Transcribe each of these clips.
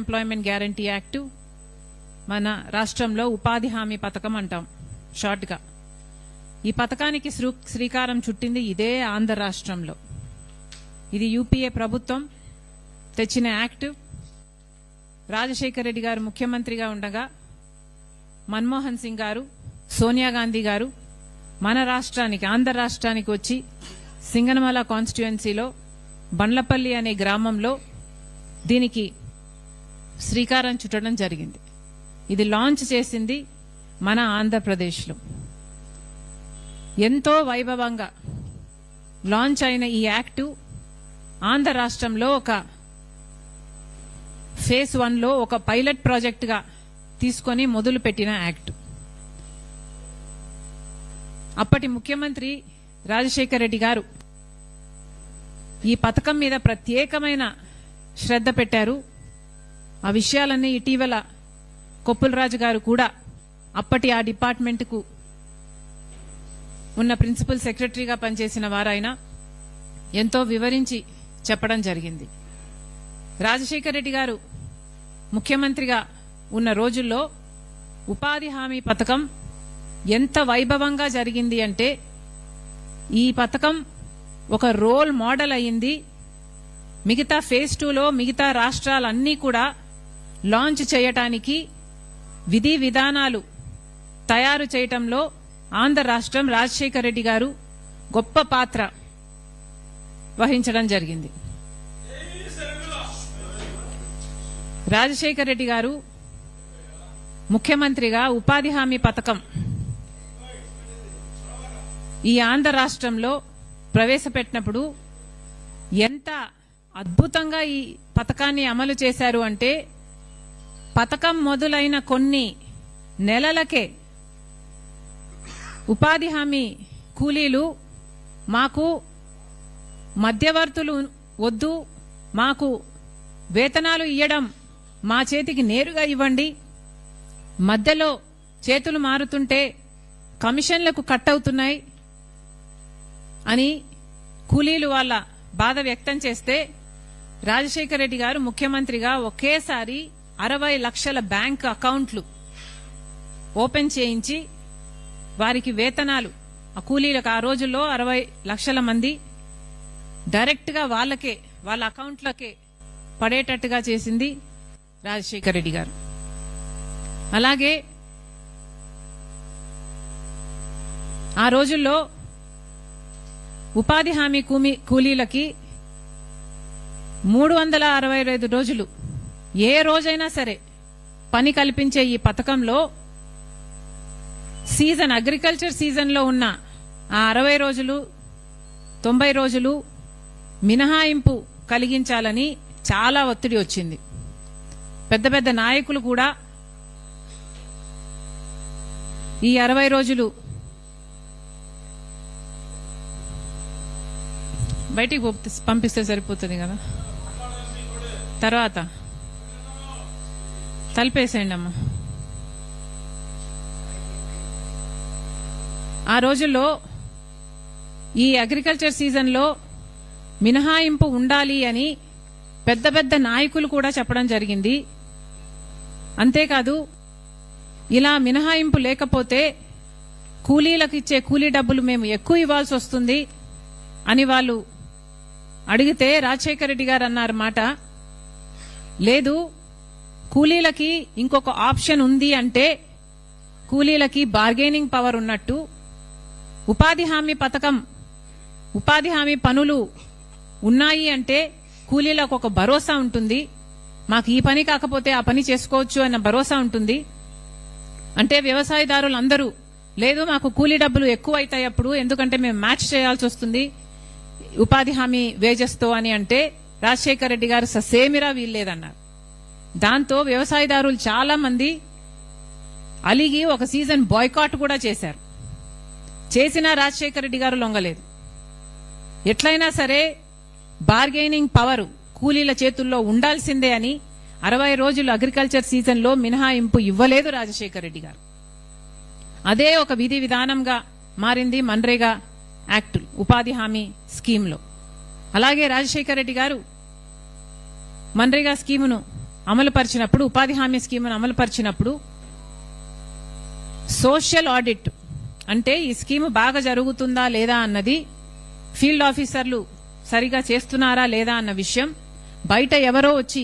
Employment guarantee act, మన రాష్ట్రంలో ఉపాధి హామీ పథకం అంటాం షార్ట్గా. ఈ పథకానికి శ్రీకారం చుట్టింది ఇదే ఆంధ్ర రాష్ట్రంలో. ఇది యూపీఏ ప్రభుత్వం తెచ్చిన యాక్ట్. రాజశేఖర రెడ్డి గారు ముఖ్యమంత్రిగా ఉండగా మన్మోహన్ సింగ్ గారు, సోనియా గాంధీ గారు మన రాష్ట్రానికి, ఆంధ్ర రాష్ట్రానికి వచ్చి సింగనమల కాన్స్టిట్యుయెన్సీలో బండ్లపల్లి అనే గ్రామంలో దీనికి శ్రీకారం చుట్టడం జరిగింది. ఇది లాంచ్ చేసింది మన ఆంధ్రప్రదేశ్లో. ఎంతో వైభవంగా లాంచ్ అయిన ఈ యాక్టు ఆంధ్ర రాష్ట్రంలో ఒక ఫేజ్ 1లో ఒక పైలట్ ప్రాజెక్టుగా తీసుకొని మొదలుపెట్టిన యాక్ట్. అప్పటి ముఖ్యమంత్రి రాజశేఖర రెడ్డి గారు ఈ పథకం మీద ప్రత్యేకమైన శ్రద్ధ పెట్టారు. ఆ విషయాలన్నీ ఇటీవల కొప్పులరాజు గారు కూడా అప్పటి ఆ డిపార్ట్మెంట్కు ఉన్న ప్రిన్సిపల్ సెక్రటరీగా పనిచేసిన వారైనా ఎంతో వివరించి చెప్పడం జరిగింది. రాజశేఖర రెడ్డి గారు ముఖ్యమంత్రిగా ఉన్న రోజుల్లో ఉపాధి హామీ పథకం ఎంత వైభవంగా జరిగింది అంటే, ఈ పథకం ఒక రోల్ మోడల్ అయ్యింది. మిగతా ఫేజ్ 2లో మిగతా రాష్ట్రాలన్నీ కూడా లాంచ్ చేయటానికి విధి విధానాలు తయారు చేయటంలో ఆంధ్ర రాష్ట్రం, రాజశేఖర రెడ్డి గారు గొప్ప పాత్ర వహించడం జరిగింది. రాజశేఖర రెడ్డి గారు ముఖ్యమంత్రిగా ఉపాధి హామీ పథకం ఈ ఆంధ్ర రాష్ట్రంలో ప్రవేశపెట్టినప్పుడు ఎంత అద్భుతంగా ఈ పథకాన్ని అమలు చేశారు అంటే, పథకం మొదలైన కొన్ని నెలలకే ఉపాధి హామీ కూలీలు మాకు మధ్యవర్తులు వద్దు, మాకు వేతనాలు ఇవ్వడం మా చేతికి నేరుగా ఇవ్వండి, మధ్యలో చేతులు మారుతుంటే కమిషన్లకు కట్ అవుతున్నాయి అని కూలీలు వాళ్ళ బాధ వ్యక్తం చేస్తే, రాజశేఖర రెడ్డి గారు ముఖ్యమంత్రిగా ఒకేసారి 60 లక్షల బ్యాంక్ అకౌంట్లు ఓపెన్ చేయించి వారికి వేతనాలు, ఆ కూలీలకు ఆ రోజుల్లో 60 లక్షల మంది డైరెక్ట్ గా వాళ్ళకే, వాళ్ళ అకౌంట్లకే పడేటట్టుగా చేసింది రాజశేఖర రెడ్డి గారు. అలాగే ఆ రోజుల్లో ఉపాధి హామీ కూలీలకి 365 రోజులు ఏ రోజైనా సరే పని కల్పించే ఈ పథకంలో సీజన్, అగ్రికల్చర్ సీజన్లో ఉన్న ఆ 60 రోజులు 90 రోజులు మినహాయింపు కలిగించాలని చాలా ఒత్తిడి వచ్చింది. పెద్ద పెద్ద నాయకులు కూడా ఈ 60 రోజులు బయటికి పంపిస్తే సరిపోతుంది కదా, తర్వాత తలిపేసేయండి అమ్మా. ఆ రోజుల్లో ఈ అగ్రికల్చర్ సీజన్లో మినహాయింపు ఉండాలి అని పెద్ద పెద్ద నాయకులు కూడా చెప్పడం జరిగింది. అంతేకాదు, ఇలా మినహాయింపు లేకపోతే కూలీలకు ఇచ్చే కూలీ డబ్బులు మేము ఎక్కువ ఇవ్వాల్సి వస్తుంది అని వాళ్ళు అడిగితే రాజశేఖర రెడ్డి గారు అన్నారు మాట, లేదు కూలీలకి ఇంకొక ఆప్షన్ ఉంది అంటే కూలీలకి బార్గెనింగ్ పవర్ ఉన్నట్టు, ఉపాధి హామీ పథకం, ఉపాధి హామీ పనులు ఉన్నాయి అంటే కూలీలకు ఒక భరోసా ఉంటుంది, మాకు ఈ పని కాకపోతే ఆ పని చేసుకోవచ్చు అన్న భరోసా ఉంటుంది. అంటే వ్యవసాయదారులు అందరూ లేదు మాకు కూలీ డబ్బులు ఎక్కువ అవుతాయి అప్పుడు, ఎందుకంటే మేము మ్యాచ్ చేయాల్సి వస్తుంది ఉపాధి హామీ వేజెస్తో అని అంటే రాజశేఖర రెడ్డి గారు ససేమిరా వీల్లేదన్నారు. దాంతో వ్యవసాయదారులు చాలా మంది అలిగి ఒక సీజన్ బాయ్కాట్ కూడా చేశారు. చేసినా రాజశేఖర రెడ్డి గారు లొంగలేదు. ఎట్లయినా సరే బార్గెనింగ్ పవర్ కూలీల చేతుల్లో ఉండాల్సిందే అని 60 రోజులు అగ్రికల్చర్ సీజన్లో మినహాయింపు ఇవ్వలేదు రాజశేఖర రెడ్డి గారు. అదే ఒక విధి విధానంగా మారింది మన్రేగా యాక్ట్, ఉపాధి హామీ స్కీమ్లో. అలాగే రాజశేఖర రెడ్డి గారు మన్రేగా స్కీమును అమలుపరిచినప్పుడు, ఉపాధి హామీ స్కీమును అమలుపరిచినప్పుడు సోషల్ ఆడిట్ అంటే ఈ స్కీమ్ బాగా జరుగుతుందా లేదా అన్నది, ఫీల్డ్ ఆఫీసర్లు సరిగా చేస్తున్నారా లేదా అన్న విషయం బయట ఎవరో వచ్చి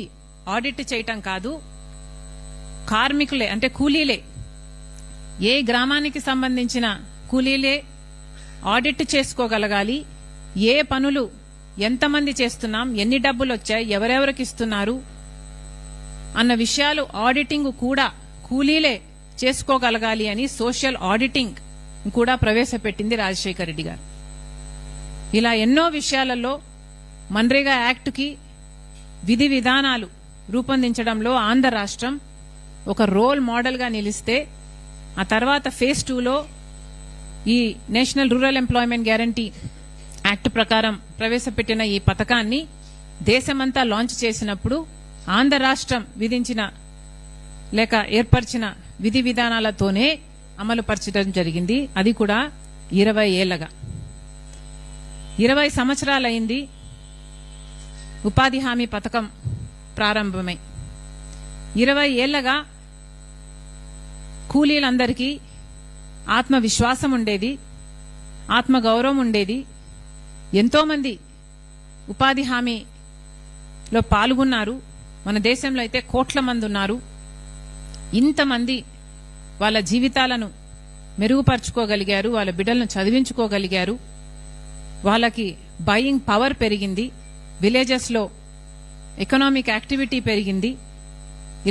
ఆడిట్ చేయటం కాదు, కార్మికులే అంటే కూలీలే, ఏ గ్రామానికి సంబంధించిన కూలీలే ఆడిట్ చేసుకోగలగాలి. ఏ పనులు ఎంతమంది చేస్తున్నాం, ఎన్ని డబ్బులు వచ్చాయి, ఎవరెవరికి ఇస్తున్నారు అన్న విషయాలు ఆడిటింగ్ కూడా కూలీలే చేసుకోగలగాలి అని సోషల్ ఆడిటింగ్ కూడా ప్రవేశపెట్టింది రాజశేఖర రెడ్డి గారు. ఇలా ఎన్నో విషయాలలో మన్రేగా యాక్ట్కి విధి విధానాలు రూపొందించడంలో ఆంధ్ర రాష్ట్రం ఒక రోల్ మోడల్గా నిలిస్తే, ఆ తర్వాత ఫేజ్ 2లో ఈ national rural employment guarantee act ప్రకారం ప్రవేశపెట్టిన ఈ పథకాన్ని దేశమంతా లాంచ్ చేసినప్పుడు ఆంధ్ర రాష్ట్రం విధించిన లేక ఏర్పరిచిన విధి విధానాలతోనే అమలుపరచడం జరిగింది. అది కూడా 20 ఏళ్లగా. 20 సంవత్సరాలైంది ఉపాధి హామీ పథకం ప్రారంభమై. 20 ఏళ్లగా కూలీలందరికీ ఆత్మవిశ్వాసం ఉండేది, ఆత్మగౌరవం ఉండేది. ఎంతోమంది ఉపాధి హామీలో పాల్గొన్నారు. మన దేశంలో అయితే కోట్ల మంది ఉన్నారు. ఇంతమంది వాళ్ళ జీవితాలను మెరుగుపరుచుకోగలిగారు, వాళ్ళ బిడ్డలను చదివించుకోగలిగారు, వాళ్ళకి బయింగ్ పవర్ పెరిగింది, విలేజెస్లో ఎకనామిక్ యాక్టివిటీ పెరిగింది.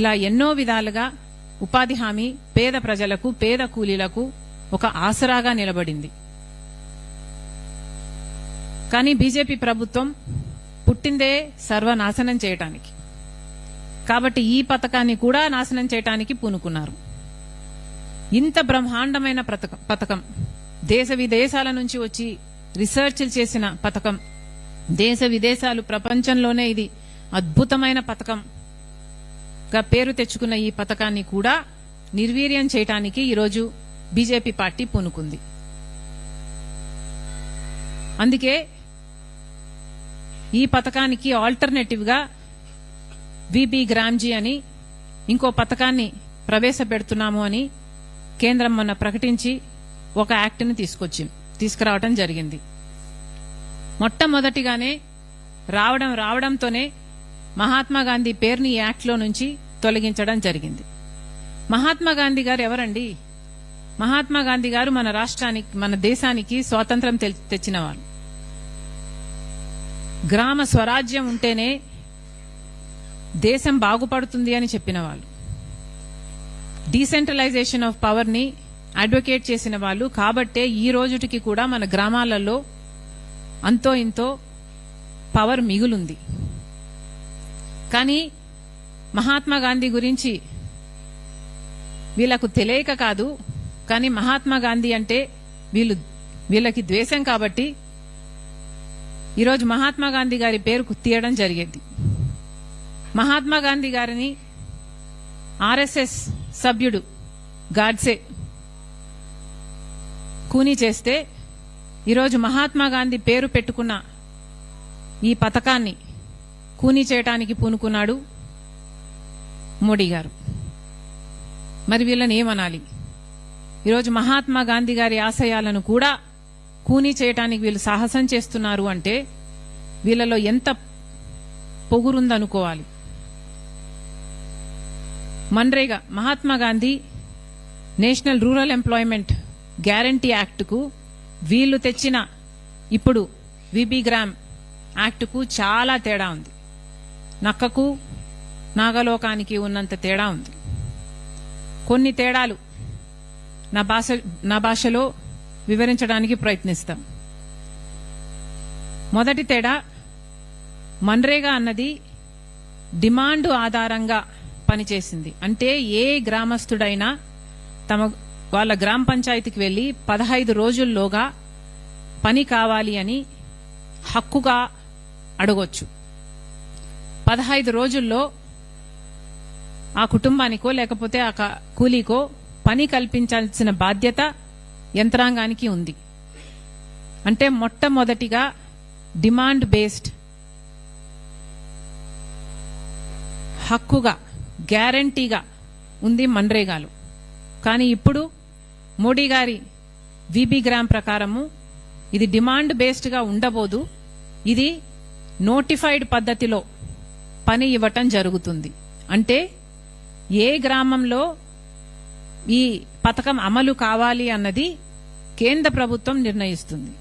ఇలా ఎన్నో విధాలుగా ఉపాధి హామీ పేద ప్రజలకు, పేద కూలీలకు ఒక ఆసరాగా నిలబడింది. కానీ బీజేపీ ప్రభుత్వం పుట్టిందే సర్వనాశనం చేయటానికి, కాబట్టి ఈ పథకాన్ని కూడా నాశనం చేయటానికి పూనుకున్నారు. ఇంత బ్రహ్మాండమైన పథకం, దేశ విదేశాల నుంచి వచ్చి రీసెర్చ్లు చేసిన పథకం, దేశ విదేశాలు ప్రపంచంలోనే ఇది అద్భుతమైన పథకంగా పేరు తెచ్చుకున్న ఈ పథకాన్ని కూడా నిర్వీర్యం చేయటానికి ఈరోజు బీజేపీ పార్టీ పూనుకుంది. అందుకే ఈ పథకానికి ఆల్టర్నేటివ్ గా విబి గ్రామ్జీ అని ఇంకో పథకాన్ని ప్రవేశపెడుతున్నాము అని కేంద్రం మొన్న ప్రకటించి ఒక యాక్ట్ని తీసుకురావడం జరిగింది. మొట్టమొదటిగానే రావడంతోనే మహాత్మా గాంధీ పేరుని ఈ యాక్ట్లో నుంచి తొలగించడం జరిగింది. మహాత్మా గాంధీ గారు ఎవరండి? మహాత్మా గాంధీ గారు మన రాష్ట్రానికి, మన దేశానికి స్వాతంత్రం తెచ్చిన వాళ్ళు. గ్రామ స్వరాజ్యం ఉంటేనే దేశం బాగుపడుతుంది అని చెప్పిన వాళ్ళు. డీసెంట్రలైజేషన్ ఆఫ్ పవర్ ని అడ్వకేట్ చేసిన వాళ్ళు. కాబట్టే ఈ రోజుటికి కూడా మన గ్రామాలలో అంతో ఇంతో పవర్ మిగులుంది. కానీ మహాత్మా గాంధీ గురించి వీళ్లకు తెలియక కాదు, కానీ మహాత్మా గాంధీ అంటే వీళ్ళకి ద్వేషం కాబట్టి ఈరోజు మహాత్మా గాంధీ గారి పేరు తీయడం జరిగేది. మహాత్మా గాంధీ గారిని ఆర్ఎస్ఎస్ సభ్యుడు గాడ్సే కూనీ చేస్తే ఈరోజు మహాత్మా గాంధీ పేరు పెట్టుకున్న ఈ పథకాన్ని కూనీ చేయటానికి పూనుకున్నాడు మోడీ గారు. మరి వీళ్ళని ఏమనాలి? ఈరోజు మహాత్మా గాంధీ గారి ఆశయాలను కూడా కూనీ చేయటానికి వీళ్ళు సాహసం చేస్తున్నారు అంటే వీళ్ళలో ఎంత పొగురుందనుకోవాలి. MNREGA, Mahatma Gandhi national rural employment guarantee యాక్ట్కు వీళ్ళు తెచ్చిన ఇప్పుడు విబి గ్రామ్ యాక్ట్కు చాలా తేడా ఉంది. నక్కకు నాగలోకానికి ఉన్నంత తేడా ఉంది. కొన్ని తేడాలు నా భాషలో వివరించడానికి ప్రయత్నిస్తాం. మొదటి తేడా, మన్రేగా అన్నది డిమాండ్ ఆధారంగా పనిచేసింది. అంటే ఏ గ్రామస్తుడైనా వాళ్ళ గ్రామ పంచాయతీకి వెళ్లి 15 రోజుల్లోగా పని కావాలి అని హక్కుగా అడగొచ్చు. 15 రోజుల్లో ఆ కుటుంబానికో లేకపోతే ఆ కూలీకో పని కల్పించాల్సిన బాధ్యత యంత్రాంగానికి ఉంది. అంటే మొట్టమొదటిగా డిమాండ్ బేస్డ్ హక్కుగా గ్యారంటీగా ఉంది మన్రేగాలో. కానీ ఇప్పుడు మోడీ గారి విబి గ్రామ్ ప్రకారము ఇది డిమాండ్ బేస్డ్గా ఉండబోదు, ఇది నోటిఫైడ్ పద్ధతిలో పని ఇవ్వటం జరుగుతుంది. అంటే ఏ గ్రామంలో ఈ పథకం అమలు కావాలి అన్నది కేంద్ర ప్రభుత్వం నిర్ణయిస్తుంది.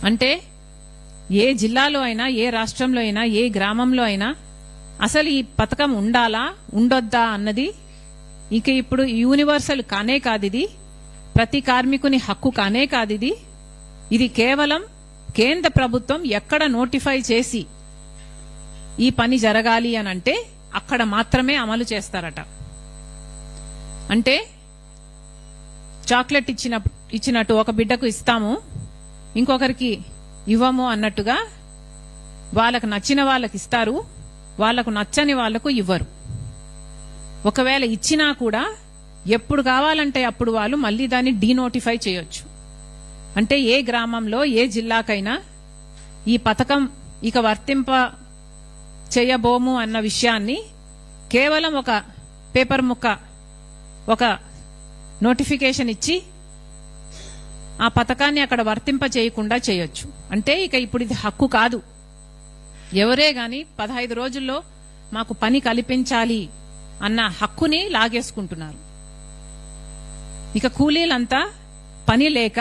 అంటే ఏ జిల్లాలో అయినా, ఏ రాష్ట్రంలో అయినా, ఏ గ్రామంలో అయినా అసలు ఈ పథకం ఉండాలా ఉండొద్దా అన్నది ఇక ఇప్పుడు యూనివర్సల్ కానే కాదు, ఇది ప్రతి కార్మికుని హక్కు కానే కాదు. ఇది కేవలం కేంద్ర ప్రభుత్వం ఎక్కడ నోటిఫై చేసి ఈ పని జరగాలి అని అంటే అక్కడ మాత్రమే అమలు చేస్తారట. అంటే చాక్లెట్ ఇచ్చినట్టు ఒక బిడ్డకు ఇస్తాము, ఇంకొకరికి ఇవ్వము అన్నట్టుగా వాళ్ళకు నచ్చిన వాళ్ళకి ఇస్తారు, వాళ్లకు నచ్చని వాళ్లకు ఇవ్వరు. ఒకవేళ ఇచ్చినా కూడా ఎప్పుడు కావాలంటే అప్పుడు వాళ్ళు మళ్ళీ దాన్ని డీనోటిఫై చేయొచ్చు. అంటే ఏ గ్రామంలో ఏ జిల్లాకైనా ఈ పథకం ఇక వర్తింప చేయబోము అన్న విషయాన్ని కేవలం ఒక పేపర్ ముక్క, ఒక నోటిఫికేషన్ ఇచ్చి ఆ పథకాన్ని అక్కడ వర్తింప చేయకుండా చేయొచ్చు. అంటే ఇక ఇప్పుడు ఇది హక్కు కాదు, ఎవరే గాని 15 రోజుల్లో మాకు పని కల్పించాలి అన్న హక్కుని లాగేసుకుంటున్నారు. ఇక కూలీలంతా పని లేక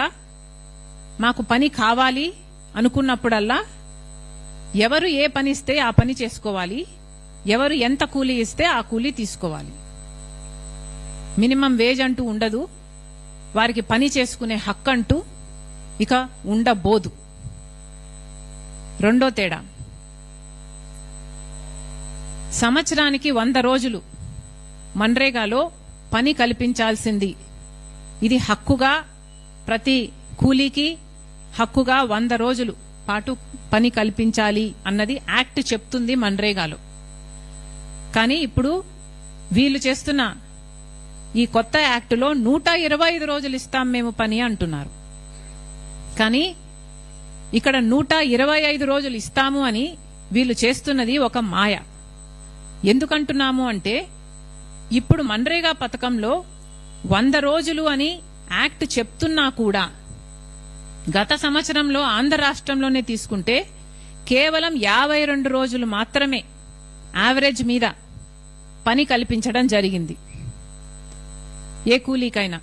మాకు పని కావాలి అనుకున్నప్పుడల్లా ఎవరు ఏ పని ఇస్తే ఆ పని చేసుకోవాలి, ఎవరు ఎంత కూలీ ఇస్తే ఆ కూలీ తీసుకోవాలి. మినిమం వేజ్ అంటూ ఉండదు, వారికి పని చేసుకునే హక్కు అంటూ ఇక ఉండబోదు. రెండో తేడా, సంవత్సరానికి 100 రోజులు మన్రేగాలో పని కల్పించాల్సింది. ఇది హక్కుగా, ప్రతి కూలీకి హక్కుగా 100 రోజులు పాటు పని కల్పించాలి అన్నది యాక్ట్ చెప్తుంది మన్రేగాలో. కానీ ఇప్పుడు వీళ్ళు చేస్తున్న ఈ కొత్త యాక్టులో 125 రోజులు ఇస్తాం మేము పని అంటున్నారు. కానీ ఇక్కడ 125 రోజులు ఇస్తాము అని వీళ్ళు చేస్తున్నది ఒక మాయ. ఎందుకంటున్నాము అంటే ఇప్పుడు మన్రేగా పథకంలో 100 రోజులు అని యాక్ట్ చెప్తున్నా కూడా గత సంవత్సరంలో ఆంధ్ర రాష్ట్రంలోనే తీసుకుంటే కేవలం 52 రోజులు మాత్రమే యావరేజ్ మీద పని కల్పించడం జరిగింది ఏ కూలీకైనా.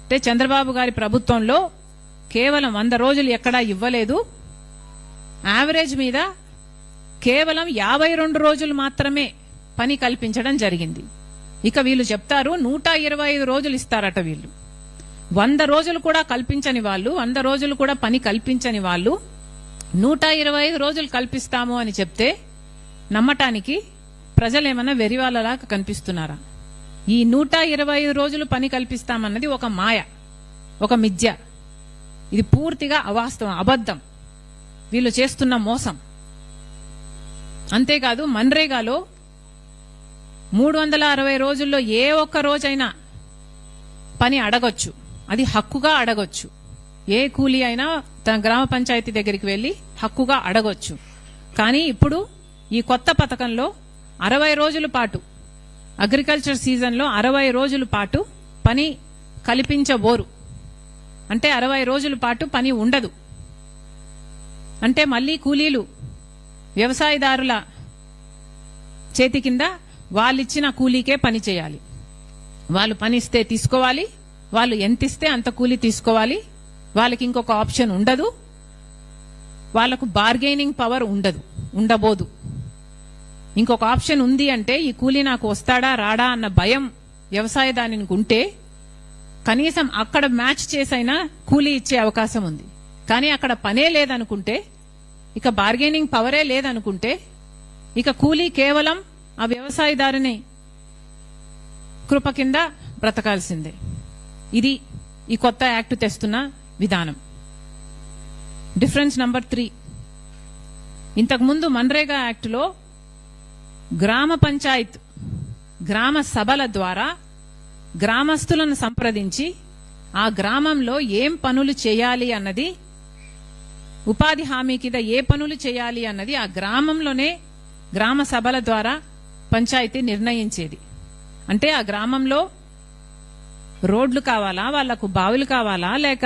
అంటే చంద్రబాబు గారి ప్రభుత్వంలో కేవలం 100 రోజులు ఎక్కడా ఇవ్వలేదు, యావరేజ్ మీద కేవలం 52 రోజులు మాత్రమే పని కల్పించడం జరిగింది. ఇక వీళ్ళు చెప్తారు 125 రోజులు ఇస్తారట. వీళ్ళు 100 రోజులు కూడా కల్పించని వాళ్ళు, 100 రోజులు కూడా పని కల్పించని వాళ్ళు 125 రోజులు కల్పిస్తాము అని చెప్తే నమ్మటానికి ప్రజలేమన్నా వెరివాళ్ళలా కనిపిస్తున్నారా? ఈ 125 రోజులు పని కల్పిస్తామన్నది ఒక మాయ, ఒక మిథ్య. ఇది పూర్తిగా అవాస్తవం, అబద్ధం, వీళ్ళు చేస్తున్న మోసం. అంతేకాదు మన్రేగాలో 360 రోజుల్లో ఏ ఒక్క రోజైనా పని అడగొచ్చు, అది హక్కుగా అడగొచ్చు. ఏ కూలీ అయినా తన గ్రామ పంచాయతీ దగ్గరికి వెళ్లి హక్కుగా అడగొచ్చు. కానీ ఇప్పుడు ఈ కొత్త పథకంలో 60 రోజుల పాటు, అగ్రికల్చర్ సీజన్లో 60 రోజుల పాటు పని కల్పించబోరు. అంటే 60 రోజుల పాటు పని ఉండదు. అంటే మళ్లీ కూలీలు వ్యవసాయదారుల చేతి కింద వాళ్ళిచ్చిన కూలీకే పని చేయాలి. వాళ్ళు పని ఇస్తే తీసుకోవాలి, వాళ్ళు ఎంత ఇస్తే అంత కూలీ తీసుకోవాలి. వాళ్ళకి ఇంకొక ఆప్షన్ ఉండదు, వాళ్లకు బార్గెనింగ్ పవర్ ఉండబోదు. ఇంకొక ఆప్షన్ ఉంది అంటే ఈ కూలీ నాకు వస్తాడా రాడా అన్న భయం వ్యవసాయదారునికి ఉంటే కనీసం అక్కడ మ్యాచ్ చేసైనా కూలీ ఇచ్చే అవకాశం ఉంది. కానీ అక్కడ పనే లేదనుకుంటే, ఇక బార్గెనింగ్ పవరే లేదనుకుంటే ఇక కూలీ కేవలం ఆ వ్యవసాయదారుని కృప కింద బ్రతకాల్సిందే. ఇది ఈ కొత్త యాక్ట్ తెస్తున్న విధానం. డిఫరెన్స్ నంబర్ 3, ఇంతకుముందు మన్రేగా యాక్టులో గ్రామ పంచాయత్, గ్రామ సభల ద్వారా గ్రామస్తులను సంప్రదించి ఆ గ్రామంలో ఏం పనులు చేయాలి అన్నది, ఉపాధి హామీ కింద ఏ పనులు చేయాలి అన్నది ఆ గ్రామంలోనే గ్రామ సభల ద్వారా పంచాయతీ నిర్ణయించేది. అంటే ఆ గ్రామంలో రోడ్లు కావాలా, వాళ్లకు బావులు కావాలా, లేక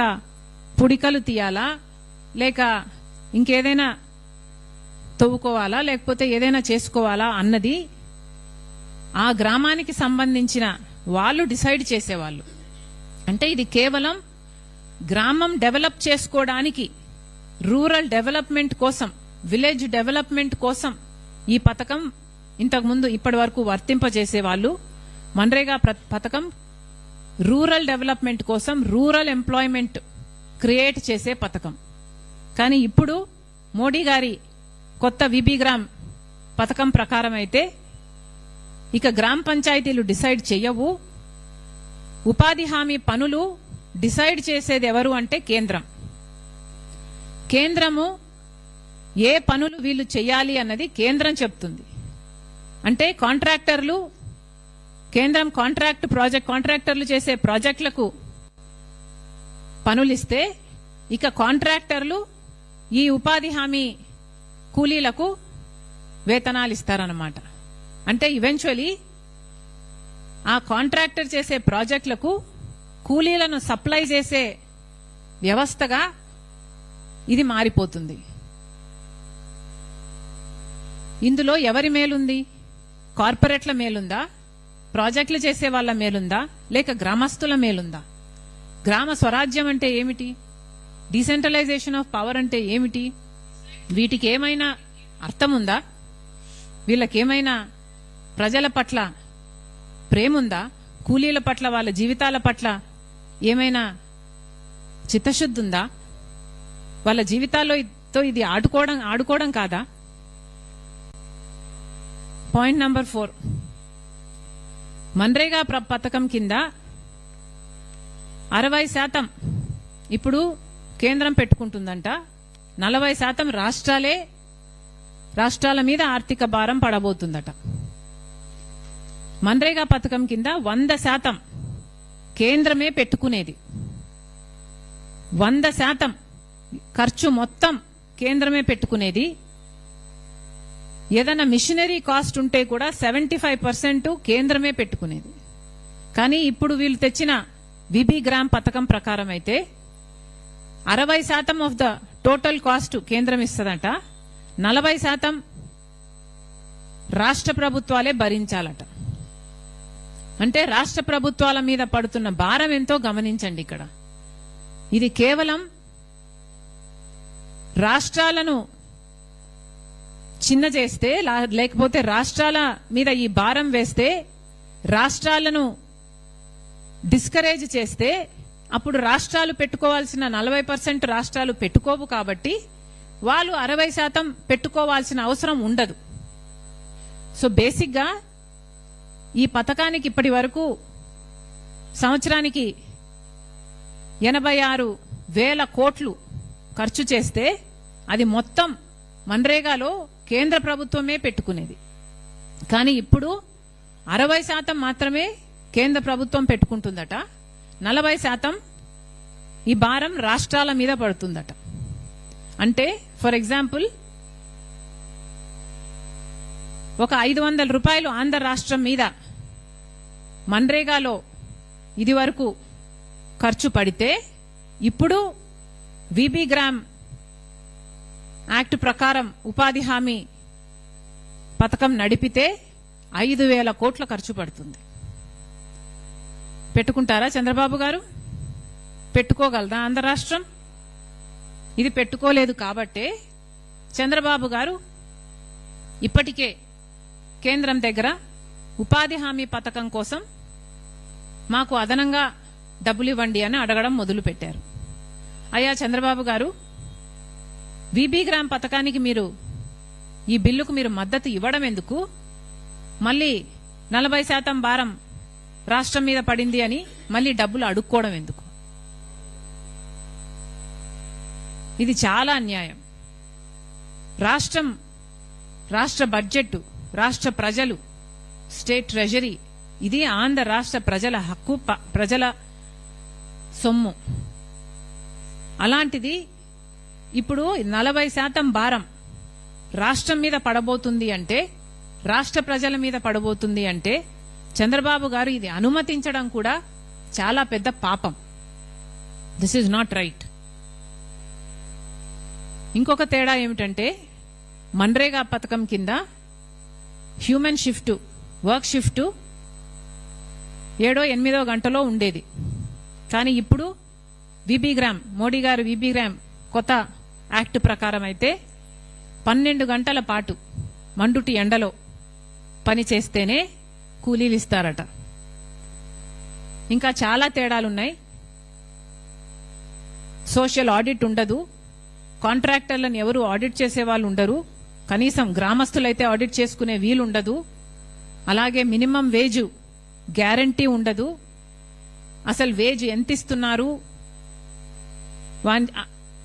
పుడికలు తీయాలా, లేక ఇంకేదైనా తవ్వుకోవాలా, లేకపోతే ఏదైనా చేసుకోవాలా అన్నది ఆ గ్రామానికి సంబంధించిన వాళ్ళు డిసైడ్ చేసేవాళ్ళు. అంటే ఇది కేవలం గ్రామం డెవలప్ చేసుకోవడానికి, రూరల్ డెవలప్మెంట్ కోసం, విలేజ్ డెవలప్మెంట్ కోసం ఈ పథకం ఇంతకుముందు ఇప్పటి వరకు వర్తింపజేసేవాళ్ళు. మన్రేగా పథకం రూరల్ డెవలప్మెంట్ కోసం, రూరల్ ఎంప్లాయ్మెంట్ క్రియేట్ చేసే పథకం. కానీ ఇప్పుడు మోడీ గారి కొత్త విబి గ్రామ్ పథకం ప్రకారం అయితే ఇక గ్రామ పంచాయతీలు డిసైడ్ చెయ్యవు. ఉపాధి హామీ పనులు డిసైడ్ చేసేది ఎవరు అంటే కేంద్రం. కేంద్రము ఏ పనులు వీళ్ళు చెయ్యాలి అన్నది కేంద్రం చెప్తుంది. అంటే కాంట్రాక్టర్లు, కేంద్రం కాంట్రాక్టర్లు చేసే ప్రాజెక్టులకు పనులిస్తే ఇక కాంట్రాక్టర్లు ఈ ఉపాధి హామీ కూలీలకు వేతనాలు ఇస్తారన్నమాట. అంటే ఈవెన్చువలీ ఆ కాంట్రాక్టర్ చేసే ప్రాజెక్టులకు కూలీలను సప్లై చేసే వ్యవస్థగా ఇది మారిపోతుంది. ఇందులో ఎవరి మేలుంది? కార్పొరేట్ల మేలుందా, ప్రాజెక్టులు చేసే వాళ్ళ మేలుందా, లేక గ్రామస్తుల మేలుందా? గ్రామ స్వరాజ్యం అంటే ఏమిటి? డీసెంట్రలైజేషన్ ఆఫ్ పవర్ అంటే ఏమిటి? వీటికి ఏమైనా అర్థం ఉందా? వీళ్ళకేమైనా ప్రజల పట్ల ప్రేముందా? కూలీల పట్ల, వాళ్ళ జీవితాల పట్ల ఏమైనా చిత్తశుద్ధి ఉందా? వాళ్ళ జీవితాల్లో ఇది ఆడుకోవడం కాదా? పాయింట్ నంబర్ 4, మన్రేగా పథకం కింద 60% ఇప్పుడు కేంద్రం పెట్టుకుంటుందంట, 40% రాష్ట్రాల మీద ఆర్థిక భారం పడబోతుందట. మన్రేగా పథకం కింద 100% కేంద్రమే పెట్టుకునేది. 100% ఖర్చు మొత్తం కేంద్రమే పెట్టుకునేది. ఏదైనా మిషనరీ కాస్ట్ ఉంటే కూడా 75% కేంద్రమే పెట్టుకునేది. కానీ ఇప్పుడు వీళ్ళు తెచ్చిన విబి గ్రామ్ పథకం ప్రకారం అయితే 60% ఆఫ్ ద టోటల్ కాస్ట్ కేంద్రం ఇస్తుందట, 40% రాష్ట్ర ప్రభుత్వాలే భరించాలట. అంటే రాష్ట్ర ప్రభుత్వాల మీద పడుతున్న భారం ఎంతో గమనించండి. ఇక్కడ ఇది కేవలం రాష్ట్రాలను చిన్న చేస్తే, లేకపోతే రాష్ట్రాల మీద ఈ భారం వేస్తే, రాష్ట్రాలను డిస్కరేజ్ చేస్తే అప్పుడు రాష్ట్రాలు పెట్టుకోవాల్సిన 40% రాష్ట్రాలు పెట్టుకోవు. కాబట్టి వాళ్ళు 60% పెట్టుకోవాల్సిన అవసరం ఉండదు. సో బేసిక్ గా ఈ పథకానికి ఇప్పటి వరకు సంవత్సరానికి 86,000 కోట్లు ఖర్చు చేస్తే అది మొత్తం మన్రేగాలో కేంద్ర ప్రభుత్వమే పెట్టుకునేది. కానీ ఇప్పుడు 60% మాత్రమే కేంద్ర ప్రభుత్వం పెట్టుకుంటుందట, 40% ఈ భారం రాష్ట్రాల మీద పడుతుందట. అంటే ఫర్ ఎగ్జాంపుల్ ఒక 500 రూపాయలు ఆంధ్ర రాష్ట్రం మీద మన్రేగాలో ఇది వరకు ఖర్చు పడితే, ఇప్పుడు విబి గ్రామ్ యాక్ట్ ప్రకారం ఉపాధి హామీ పథకం నడిపితే 5,000 కోట్ల ఖర్చు పడుతుంది. పెట్టుకుంటారా చంద్రబాబు గారు? పెట్టుకోగలరా ఆంధ్ర రాష్ట్రం? ఇది పెట్టుకోలేదు కాబట్టే చంద్రబాబు గారు ఇప్పటికే కేంద్రం దగ్గర ఉపాధి హామీ పథకం కోసం మాకు అదనంగా డబ్బులు ఇవ్వండి అని అడగడం మొదలు పెట్టారు. అయ్యా చంద్రబాబు గారు, విబి గ్రామ్ పథకానికి మీరు ఈ బిల్లుకు మీరు మద్దతు ఇవ్వడం ఎందుకు? మళ్ళీ 40% భారం రాష్ట్రం మీద పడింది అని మళ్ళీ డబ్బులు అడుక్కోవడం ఎందుకు? ఇది చాలా అన్యాయం. రాష్ట్ర బడ్జెట్, రాష్ట్ర ప్రజలు, స్టేట్ ట్రెజరీ, ఇది ఆంధ్ర రాష్ట్ర ప్రజల హక్కు, ప్రజల సొమ్ము. అలాంటిది ఇప్పుడు 40% భారం రాష్ట్రం మీద పడబోతుంది అంటే రాష్ట్ర ప్రజల మీద పడబోతుంది అంటే చంద్రబాబు గారు ఇది అనుమతించడం కూడా చాలా పెద్ద పాపం. This is not right. ఇంకొక తేడా ఏమిటంటే మన్రేగా పథకం కింద హ్యూమన్ షిఫ్ట్, వర్క్ షిఫ్ట్ 7-8 గంటలో ఉండేది. కానీ ఇప్పుడు విబిగ్రామ్, మోడీ గారు విబిగ్రామ్ కొత్త యాక్ట్ ప్రకారం అయితే 12 గంటల పాటు మండుటి ఎండలో పని చేస్తేనే కూలీలు ఇస్తారట. ఇంకా చాలా తేడాలున్నాయి. సోషల్ ఆడిట్ ఉండదు, కాంట్రాక్టర్లను ఎవరు ఆడిట్ చేసే వాళ్ళు ఉండరు, కనీసం గ్రామస్తులైతే ఆడిట్ చేసుకునే వీలుండదు. అలాగే మినిమం వేజ్ గ్యారంటీ ఉండదు. అసలు వేజ్ ఎంత ఇస్తున్నారు,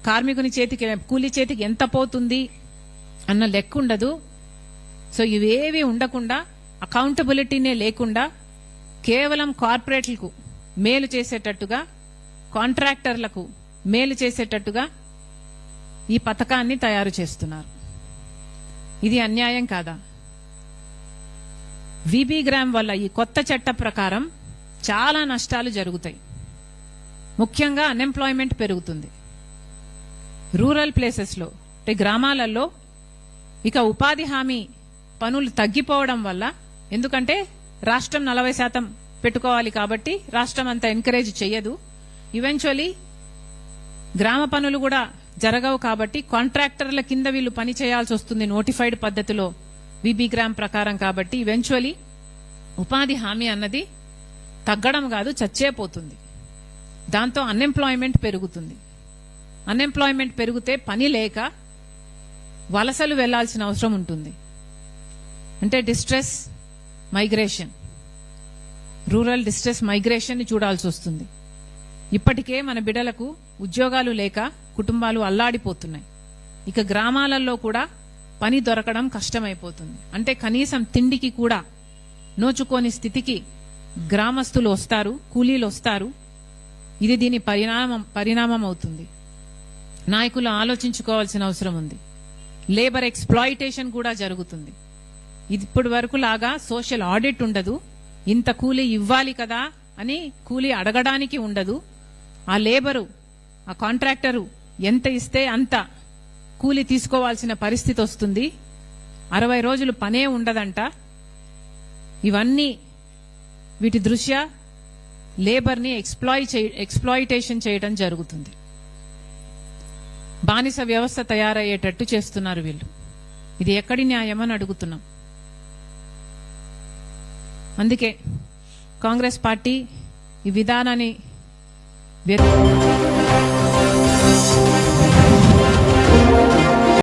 కార్మికుని చేతికి, కూలీ చేతికి ఎంత పోతుంది అన్న లెక్క ఉండదు. సో ఇవేవి ఉండకుండా, అకౌంటబిలిటీనే లేకుండా కేవలం కార్పొరేట్లకు మేలు చేసేటట్టుగా, కాంట్రాక్టర్లకు మేలు చేసేటట్టుగా ఈ పథకాన్ని తయారు చేస్తున్నారు. ఇది అన్యాయం కాదా? విబిగ్రామ్ వల్ల, ఈ కొత్త చట్ట ప్రకారం చాలా నష్టాలు జరుగుతాయి. ముఖ్యంగా అన్ఎంప్లాయ్మెంట్ పెరుగుతుంది. రూరల్ ప్లేసెస్లో అంటే గ్రామాలలో ఇక ఉపాధి హామీ పనులు తగ్గిపోవడం వల్ల, ఎందుకంటే రాష్ట్రం 40% పెట్టుకోవాలి కాబట్టి రాష్ట్రం అంతా ఎంకరేజ్ చెయ్యదు. ఈవెన్చువలీ గ్రామ పనులు కూడా జరగవు కాబట్టి కాంట్రాక్టర్ల కింద వీళ్ళు పని చేయాల్సి వస్తుంది నోటిఫైడ్ పద్ధతిలో విబిగ్రామ్ ప్రకారం. కాబట్టి ఈవెన్చువలీ ఉపాధి హామీ అన్నది తగ్గడం కాదు, చచ్చేపోతుంది. దాంతో అన్ఎంప్లాయ్మెంట్ పెరుగుతుంది. అన్ఎంప్లాయ్మెంట్ పెరిగితే పని లేక వలసలు వెళ్లాల్సిన అవసరం ఉంటుంది. అంటే distress migration, rural distress migration ని చూడాల్సి వస్తుంది. ఇప్పటికే మన బిడ్డలకు ఉద్యోగాలు లేక కుటుంబాలు అల్లాడిపోతున్నాయి. ఇక గ్రామాలలో కూడా పని దొరకడం కష్టమైపోతుంది. అంటే కనీసం తిండికి కూడా నోచుకోని స్థితికి గ్రామస్తులు వస్తారు, కూలీలు వస్తారు. ఇది దీని పరిణామం అవుతుంది. నాయకులు ఆలోచించుకోవాల్సిన అవసరం ఉంది. లేబర్ ఎక్స్‌ప్లాయిటేషన్ కూడా జరుగుతుంది. ఇప్పటి వరకు లాగా సోషల్ ఆడిట్ ఉండదు. ఇంత కూలీ ఇవ్వాలి కదా అని కూలీ అడగడానికి ఉండదు. ఆ లేబరు, ఆ కాంట్రాక్టరు ఎంత ఇస్తే అంత కూలీ తీసుకోవాల్సిన పరిస్థితి వస్తుంది. 60 రోజులు పనే ఉండదంట. ఇవన్నీ వీటి దృష్ట్యా లేబర్ని ఎక్స్‌ప్లాయిటేషన్ చేయడం జరుగుతుంది. బానిస వ్యవస్థ తయారయ్యేటట్టు చేస్తున్నారు వీళ్ళు. ఇది ఎక్కడి న్యాయమని అడుగుతున్నాం. అందుకే కాంగ్రెస్ పార్టీ ఈ విధానాన్ని